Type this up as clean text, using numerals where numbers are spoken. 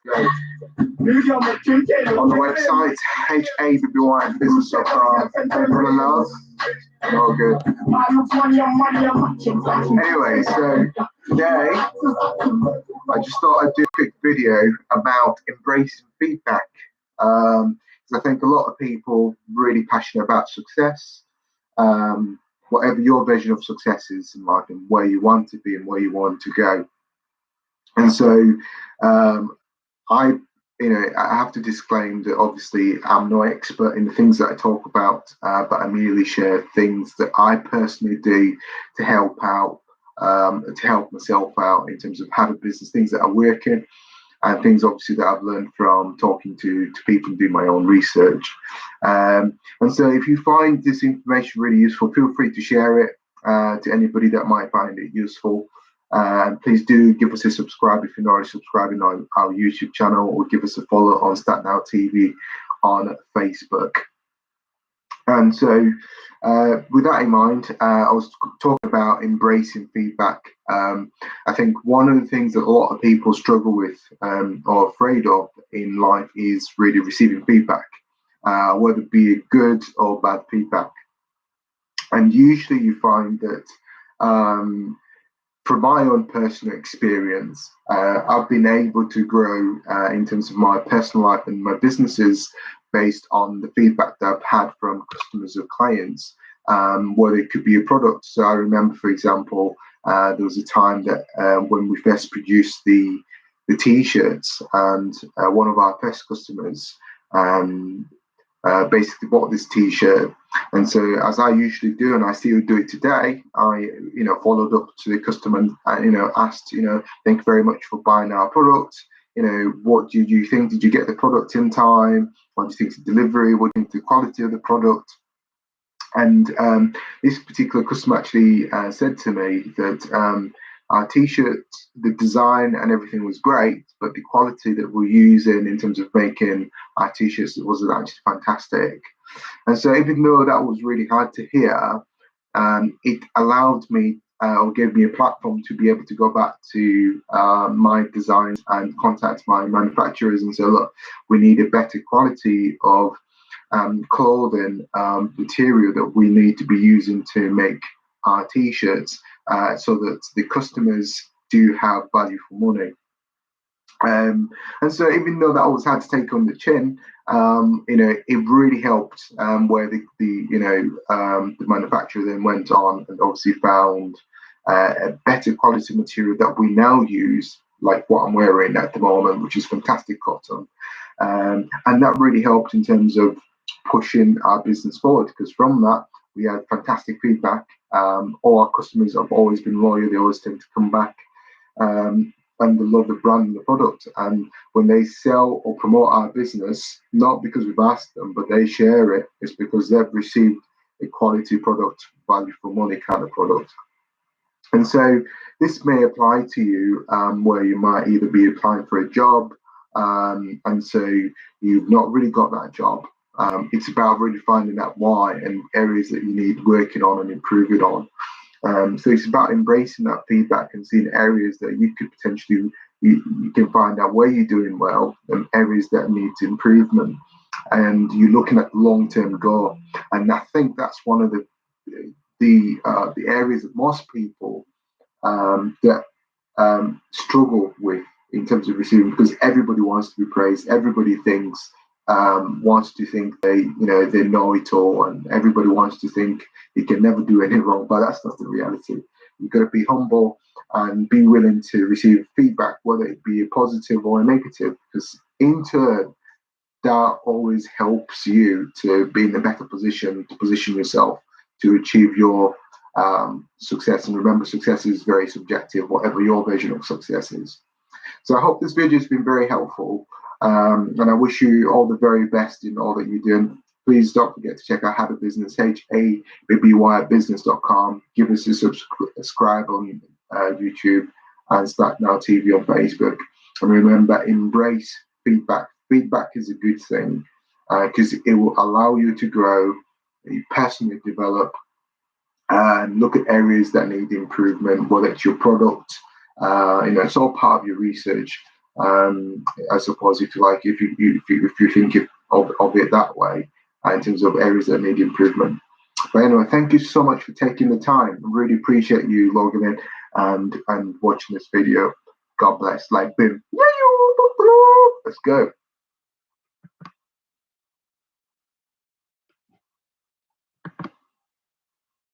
go. On the website, habybusiness.com. For the love. Oh, good. Anyway, so today, I just thought I'd do a quick video about embracing feedback. Because I think a lot of people really passionate about success. Whatever your vision of success is in life and where you want to be and where you want to go. And so I have to disclaim that obviously I'm no expert in the things that I talk about, but I merely share things that I personally do to help out, to help myself out in terms of having business, things that are working, and things obviously that I've learned from talking to people and doing my own research. And so if you find this information really useful, feel free to share it to anybody that might find it useful. Please do give us a subscribe if you're not already subscribing on our YouTube channel, or give us a follow on StartNow TV on Facebook. And so with that in mind, I was talking about embracing feedback. I think one of the things that a lot of people struggle with or afraid of in life is really receiving feedback, whether it be good or bad feedback. And usually you find that from my own personal experience, I've been able to grow in terms of my personal life and my businesses based on the feedback that I've had from customers or clients, whether it could be a product. So I remember, for example, there was a time that when we first produced the T-shirts, and one of our first customers basically bought this T-shirt. And so, as I usually do, and I still do it today, I followed up to the customer and asked, thank you very much for buying our product. What do you think? Did you get the product in time? What do you think of the delivery? What do you think of the quality of the product? And this particular customer actually said to me that our T-shirt, the design and everything was great, but the quality that we're using in terms of making our T-shirts wasn't actually fantastic. And so even though that was really hard to hear, it allowed me or gave me a platform to be able to go back to my designs and contact my manufacturers and say, look, we need a better quality of clothing material that we need to be using to make our T-shirts, so that the customers do have value for money. And so even though that was hard to take on the chin, it really helped where the manufacturer then went on and obviously found a better quality material that we now use, like what I'm wearing at the moment, which is fantastic cotton. And that really helped in terms of pushing our business forward, because from that we had fantastic feedback. All our customers have always been loyal. They always tend to come back, and they love the brand and the product. And when they sell or promote our business, not because we've asked them, but they share it, it's because they've received a quality product, value for money kind of product. And so this may apply to you, where you might either be applying for a job, and so you've not really got that job. It's about really finding that why and areas that you need working on and improving on. So it's about embracing that feedback and seeing areas that you could potentially, you can find out where you're doing well and areas that need improvement. And you're looking at the long-term goal. And I think that's one of the areas that most people that struggle with in terms of receiving, because everybody wants to be praised. Everybody wants to think they know it all, and everybody wants to think you can never do any wrong, but that's not the reality. You've got to be humble and be willing to receive feedback, whether it be a positive or a negative, because in turn, that always helps you to be in a better position to position yourself to achieve your success. And remember, success is very subjective, whatever your version of success is. So I hope this video has been very helpful. And I wish you all the very best in all that you're doing. Please don't forget to check out Have a Business, habybusiness.com. Give us a subscribe on YouTube and StartNow TV on Facebook. And remember, embrace feedback. Feedback is a good thing because it will allow you to grow, you personally develop, and look at areas that need improvement, whether it's your product. It's all part of your research. I suppose, if you like, if you think of it that way, in terms of areas that need improvement. But anyway, thank you so much for taking the time. I really appreciate you logging in and watching this video. God bless. Like, boom. Let's go.